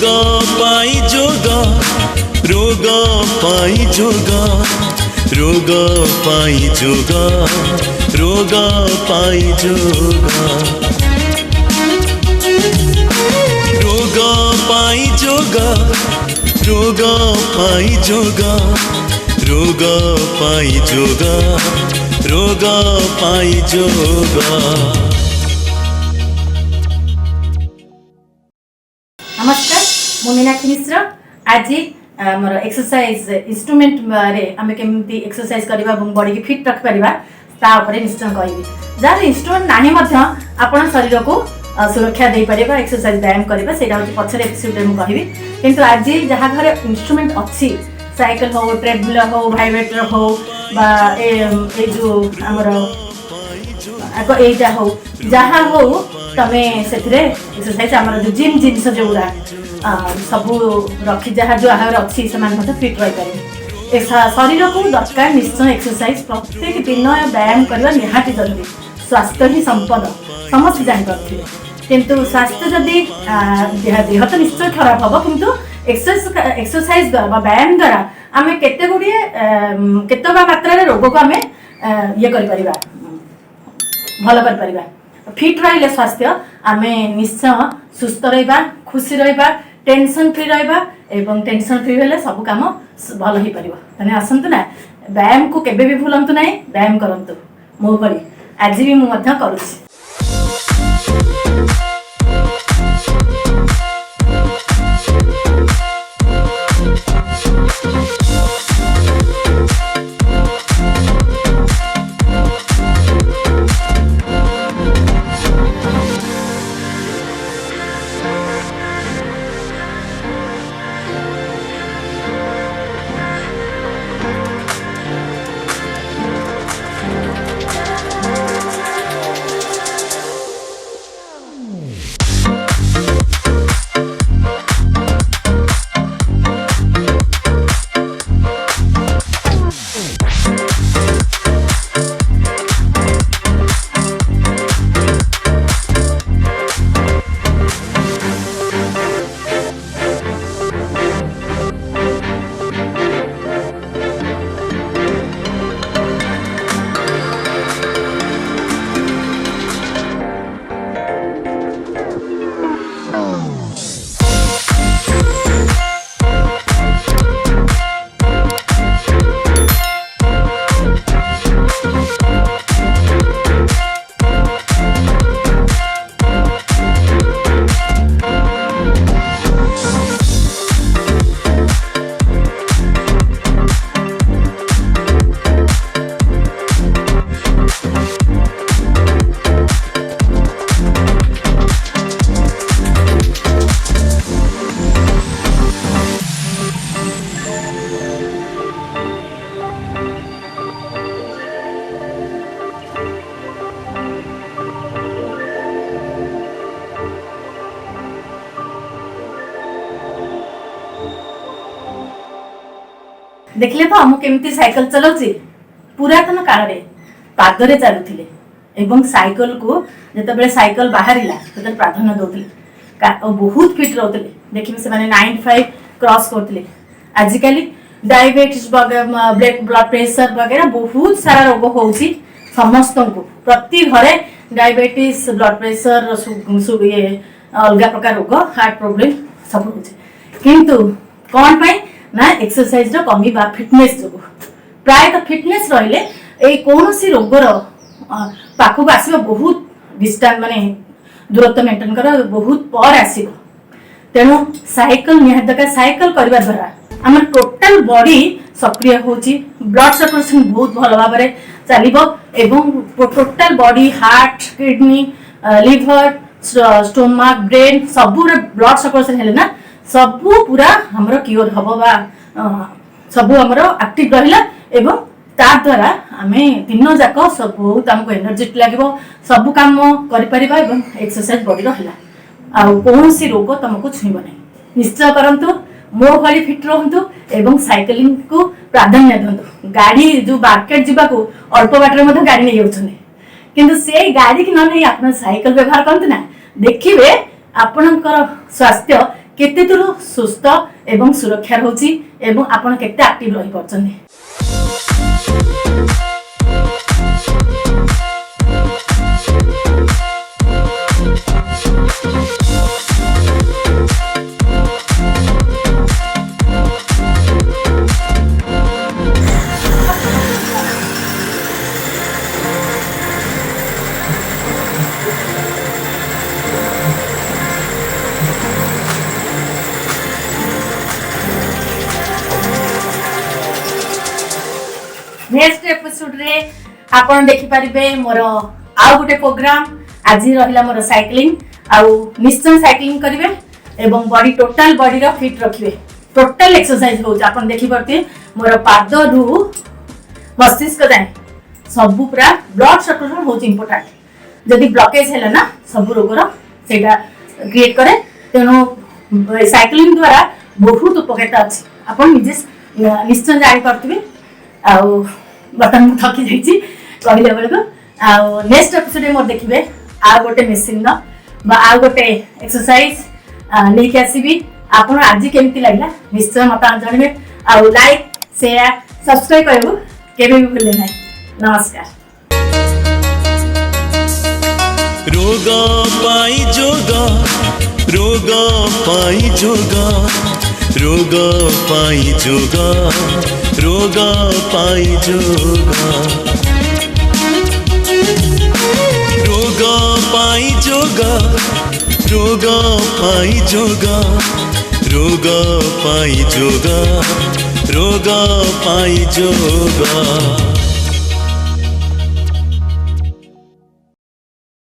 पाई जोगा रोग पाई जोगा रोग पाई जोगा रोग पाई जोगा रोग पाई जोगा रोग पाई जोगा रोग पाई जोगा रोग पाई जोगा। नमस्कार मु मीनाक्षी मिश्र। आज मोर एक्सरसाइज इंस्ट्रूमेंट रे आमे केमती एक्सरसाइज करबा बॉडी की फिट रख परिबा ता ऊपर निश्चय कहबी। जार इंस्ट्रूमेंट नाही मध्य आपण शरीर को सुरक्षा दे परिबा एक्सरसाइज व्यायाम करबा सेटा होची पछरे एपिसोड रे मु कहबी। किंतु आज जहा घरे इंस्ट्रूमेंट अछि साइकिल हो ट्रेडमिल हो वाइब्रेटर हो बा ए जो हमर आको एटा हो जहा हो तमे सेथरे एक्सरसाइज हमर जो जिम जिंस जोरा सब रखी जहा जो आहार अच्छी से फिट रही पारे शरीर को दरकार निश्चय एक्सरसाइज प्रत्येक दिन व्यायाम करवा निहाती जरूरी। स्वास्थ्य ही संपद समस्त जानते किंतु स्वास्थ्य जदि देह तो निश्चय खराब हम किंतु एक्सरसाइज द्वारा व्यायाम द्वारा आम केते गुड़िए केते मात्रा रोग को आम ये कर भल कर फिट रही स्वास्थ्य आम निश्चय सुस्थ रहा खुशी रहा टेंशन फ्री रहा एवं टेंशन फ्री हेले सब काम भल हो पार। तेने आसतु ना व्यायाम को केबे भी भूलंतु ना व्यायाम करंतु मो भली आज भी मुझे करुँच। देखले तो मुझे साइकिल चलाऊँ पुरातन काल में पादरे चलुले एवं साइकिल को जिते साइकिल बाहर से प्राधान्य दौले बहुत फिट रोते देखिए से 95 क्रॉस करते। आजिकल डायबिटीज ब्लड प्रेशर वगैरह बहुत सारा रोग हो समस्त को प्रति घरे डायबिटीज ब्लड प्रेशर अलग प्रकार रोग हार्ट प्रोब्लेम सब हो किंतु कौन पाई ना एक्सरसाइज कमी बा फिटनेस जो प्राय तो फिटनेस रही कौन सी रोगर पाखक आसवा बहुत डिस्टेंस माने दूरत्व मेंटेन कर बहुत पर आसो। तेणु साइकिल निहाती दरकार साइकिल करने द्वारा आम टोटाल बॉडी सक्रिय होची ब्लड सर्कुलेशन बहुत भल भाव में चलो एवं total body heart kidney liver stomach brain सब ब्लड सर्कुलेशन हेले ना सबू पूरा हमरो क्योर हबो बा सबू हमरो एक्टिव रहिला एवं ता द्वारा आमे दिन जाक सब बहुत हमको एनर्जेटिक लागिवो सब काम करि परिबा एवं एक्सरसाइज बॉडी रहला आ कौन सी रोग तुमको छुईब नहीं। निश्चय करंतु मो भली फिट रहंतु एवं साइकिलिंग को प्राधान्य दिंतु। गाड़ी जो मार्केट जीवाकू अल्प बाटर मध्य गाड़ी नहीं जाउछने किंतु से गाड़ी की न नहीं आपन साइकिल व्यवहार करंतु ना देखिबे आपनकर स्वास्थ्य केते दूर सुस्थ एवं सुरक्षा रहउची एवं आपण केते एक्टिव रहि परछन्ती। नेक्स्ट एपिसोड रे आपण देखि परिबे मोर आउ गुटे प्रोग्राम। आज रहिला मोर साइक्लिंग आउ निश्चय साइक्लिंग करिवे एवं बॉडी टोटल बॉडी रो फिट रखिवे। टोटल एक्सरसाइज होउछ आपण देखि परते मोर पाद रु मस्तिष्क जाय सब पूरा ब्लड सर्कुलेशन होउछ इंपोर्टेंट। जदि ब्लॉकेज हैला ना सब रोग रो सेटा क्रिएट करे। तेनो साइक्लिंग द्वारा बहुत उपकारिता अछि आपण निश्चय जानि परथिबे। आउ बर्तन मु थकी जाइछि कहले बेलको आउ नेक्स्ट एपिसोड में मोर देखिबे आ गोटे मेसिन न बा आ गोटे एक्सरसाइज लेके आसीबी। आपण आज केमति लागला निश्चय मत जानबे। आउ लाइक शेयर सब्सक्राइब करबो केबे भी भूले नै। नमस्कार। रोगा पाई जोगा रोगा पाई जोगा रोगा पाई जोगा रोगा पाई जोगा रोगा पाई जोगा रोगा पाई जोगा रोगा पाई जोगा रोगा पाई जोगा।